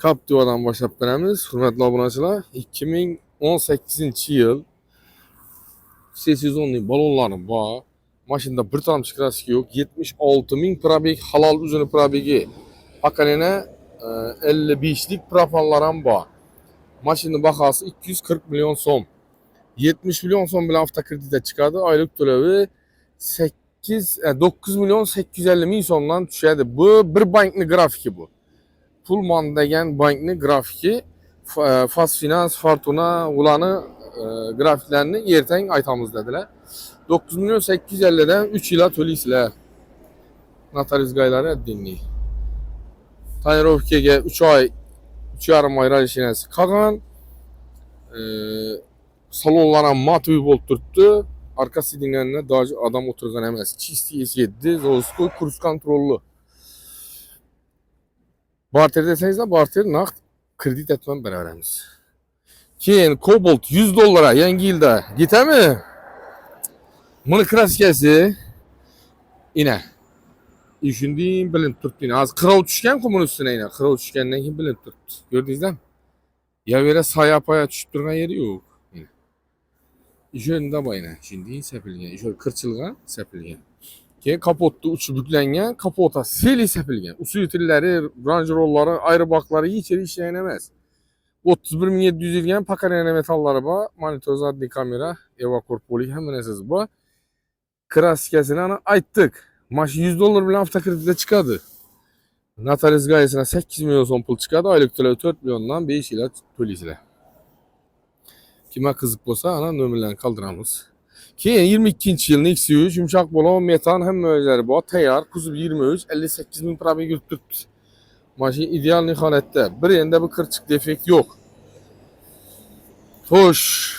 Captiva'dan başlap beremiz. Hürmetli abunachılar, 2018 yıl 810 balonlarım var. Maşında bir tam çıkarası yok. 76.000 probek, halal üzerine probeki. Hakanene 55'lik propanlaram var. Maşının bakası 240 milyon son. 70 milyon son bilen hafta kredite çıkardı. Aylık tölevi 9 milyon 850 bin sondan düşerdi. Bu bir banklı grafiki bu. Pullman degen bankni grafiki, Fas Finans, Fortuna ulanı grafiklerini erten aytamız dediler. 9 milyon 850'den 3 yıla töleysizler. Notarius gayları dinleyin. Tanirovkege 3 ay, 3,5 ay rayişinesi kalan. Salonlara matvi bolup turttu. Arkası dinlenene daha adam oturgan emas. Çisti yedi. Zolskoy kurs kontrollü. Barter deseniz de barter nakt kredit etmem beraberiz. Keyin Cobalt 100 dollara yangi yılda gite mi? Bunu kraskesi yine. Düşündüğüm bilinip turttu yine. Az kral düşken kumun üstüne yine. Kral düşkenden kim bilinip turttu. Gördünüz mi? Ya böyle saya paya düşüp durgan yeri yok. Yine. İş önünde bayına. Şimdi sepilgen. İş öyle kırçılgan sepilgen. Keyin kapottu uçu büklengen. Kapota seli sepilgen. Usu yutilleri, Range Roll'ları, ayrı bakları içeri işleyenemez. 31.700 ilgen pakarene metalları var. Monitör zadli kamera, evakor poli hem nesiniz bu. Krasikasını ana ayttık. Maşı 100 dolar bile hafta kredide çıkadı. Notarius gayesine 8 milyon son pul çıkadı. Aylık tölevi 4 milyondan 5 ile tölisiyle. Kime kızık olsa ana nömürlerini kaldıramız. Keyin 22 yılın X3 yumuşak bolon metan hem möjleri bu. Tayar kuzub 23 58 bin probel yürüttü. Maşı ideal nihalette. Bir yerinde bir kırçık defekt yok. Hoş.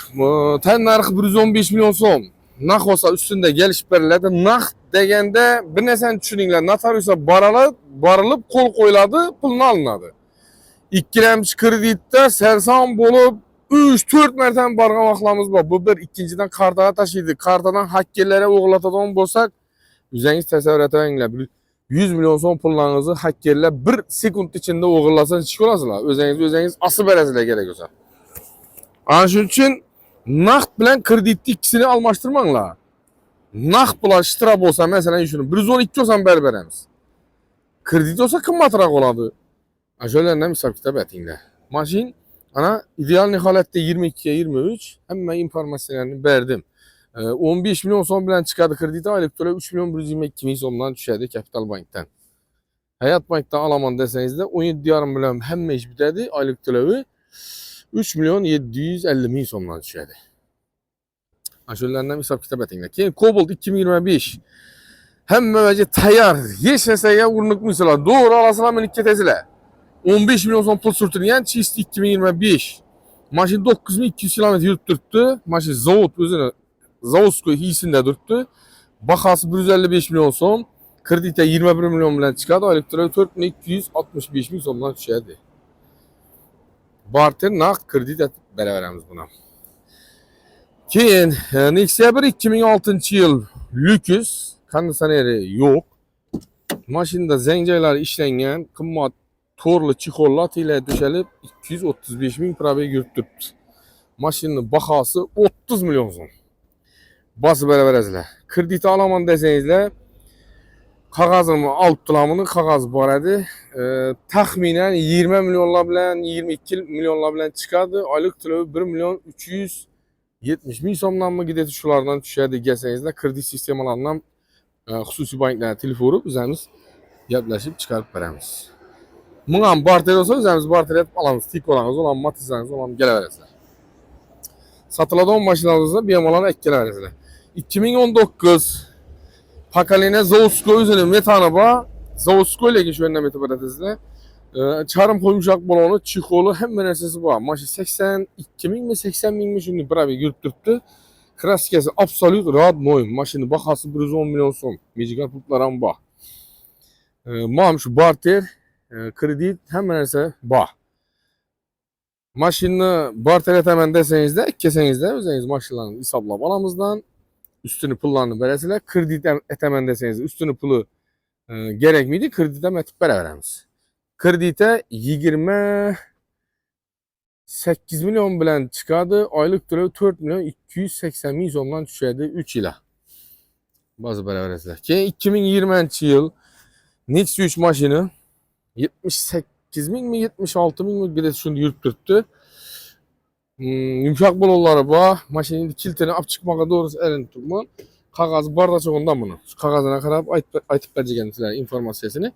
Ten narxı 115 milyon son. Naq olsa üstünde gelişip verildi. Naq degende bir nesen düşününler. Notarius'a barılıp kol koyuladı, pulunu alınadı. İkilemç kreditde sersan bolup 3-4 mertebe bargan vaxtlarımız var. Bu bir ikinciden kartaya taşıydı. Kartadan hakkerlere oğlatadan bolsak, üzeriniz təsəvvür etənglər. 100 milyon son pullarınızı hakkerler 1 sekund içinde oğurlasan çık olasılar. Özeniz ası berəsilə gerek olsa. Anşun için naqd bilen kreditli ikisini almaştırmanla. Naqd bilen ştrap olsa mesela düşünün 112 olsan berberemiz. Kredit olsa kımmatırak oladı. Şöyle misal kitap etinle. Maşin ana ideal nihalette 22'ye 23 hemen informasyonlarını verdim. 15 milyon son bilen çıkardı krediti aylık töle 3 milyon 122 bin sondan düşerdi Kapital Bank'tan. Hayat Bank'tan alaman deseniz de 17 yarım milyon hemen iş bitedi aylık tölevi 3 milyon 750 bin sondan düşerdi. Aşırılarından hesap kitap etinle. Keyin Cobalt 2025 hem böylece tayar yeşeseye vurunuk mesela doğru alasıla menik ketezile 15 milyon son pul sürtülgen çisti 2025 maşin 9200 kilometre yürüttürttü. Maşin zavod özüne Zavodskoy hissinde durttu. Bakası 155 milyon son kredite 21 milyon bilen çıkardı. Aylık tölevi 4265 bin sondan düşerdi. Barter naqd kredit et beraberimiz buna. Keyin Nexia 1 2006 yıl lüküs kondisioneri yok. Maşında zenceyler işlengen kımmat torlu çikollat ile düşelip 235 bin probel yürüttürtü. Maşının bakası 30 milyon son. Bası beraberizle. Krediti alaman desenizle kağazımı alt tulamını kağaz var idi. Tahminen 20 milyonla bilen 22 milyonla bilen çıkardı. Aylık tölevi 1 milyon 370 bin somdan mı gideti şulardan düşerdi gelsenizde kredit sistemi alanından hususi banklara telefon vurup üzerimiz yaklaşıp çıkarıp veremiz. Bundan barter olsa üzerimiz barter edip alamız. Tik olanız olan matizanız olan geleverizler. Satıladan maşinalınızda bir yamalan ek geleverizler. 2019 Pakaline Zavodskoy üzerine metanı var. Zavodskoy ile geçiyor önüne metabaratizle. Çarım koymuşak balonu, çikolu hem menesesi var. Maşı 82 bin mi 80 bin mi şimdi beraber yürüttürttü. Kraskesi absolut rahat moyun. Maşını bakası 110 milyon son. Mecigal putlaran var. Mam şu barter kredit hem menese var. Maşını barter etemen deseniz de, keseniz de özeniz maşınlarını hesapla balamızdan üstünü pullarını veresiyle kredit etemen deseniz üstünü pulu gerek miydi? Kredit etip beraberimiz. Kredite 28 milyon bilen çıkadı. Aylık to'lov 4 milyon 280 ming so'mdan tushadi 3 yilga. Bazı beraber. Keyin 2020 yıl Nexus 3 maşını 78 ming mi 76 ming mi bir de şunu yürüp turibdi. Yumshoq bololari bor. Mashinaning kiltini olib chiqmoqqa to'g'risi erinib turibman. Qog'ozi borda cho'g'indan buni. Shu qog'ozini qarab aytib bergan sizlar informatsiyasini.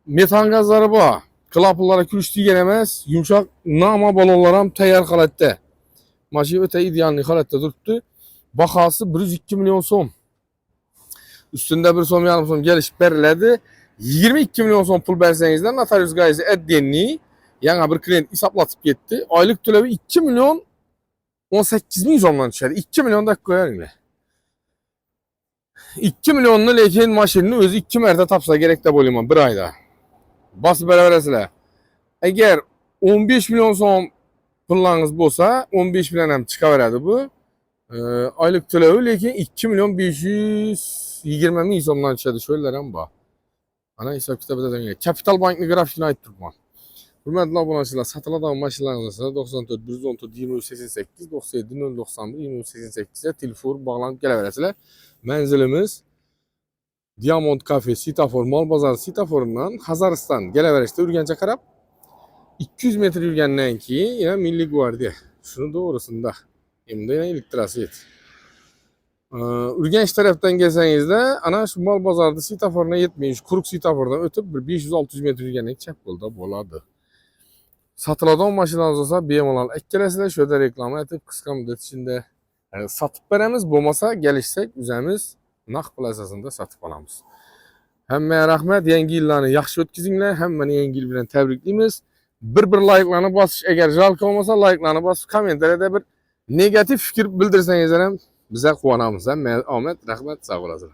Metan gazlari bor. Klapanlari kulish degan emas, yumshoq nama balonlar ham tayyor holatda. Mashina o'ta ideal holatda turibdi. Bahosi 102 milyon so'm. Ustunda 1,5 so'm kelishib beriladi. 22 milyon so'm pul bersangizlar notarius gayzi addenni yana bir klient hisoblatib ketdi. Oylik to'lovi 2 milyon 18 ming so'mdan tushadi. 2 milyon da qo'yaringlar. 2 milyonlu lekin mashinani o'zi 2 marta topsa kerak deb o'ylayman bir oyda. Bosib beraverasizlar. Agar 15 milyon so'm pullarınız bo'lsa, 15 bilan ham chiqaveradi bu. Oylik to'lovi lekin 2 milyon 520 ming so'mdan tushadi. Sho'lar ham bor. Ana hisob kitobida degan. Capital Bankning grafikini aytib turibman. Hurmatli obunachilar, sotiladigan mashinalarimiz 94 114 2388 97 091 2388 ga telefon bog'lanib kelaverasizlar. Manzilimiz Diamond Cafe Sitafor Mol bozori Sitaforidan Hazariston kelaverishda Urganchga qarab 200 metr yurgandan keyin yana Milliy gvardiya. Shuni to'g'risida. Endi yana elektroset. Urganch tarafdan kelsangizda ana shu Mol bozorida Sitaforga yetmaydi. Quruq Sitafordan o'tib bir 500-600 metr yurgandan chap yo'lda bo'ladi. Sotiladigan mashinalar bo'lsa bemalol akkalasizlar, shu yerda reklama etib qisqa muddat ichida sotib beramiz, bo'lmasa kelishsak o'zimiz naqd pul asosida sotib olamiz. Hammaga rahmat, yangi yillarni yaxshi o'tkazinglar. Hammani yangi yil bilan tabriklaymiz. Bir like'larni bosish, agar jalq olmasa like'larni bosib, kommentariyada bir negativ fikr bildirsangizlar ham bizga quvonamiz. Omad, rahmat, sog' bo'lasizlar.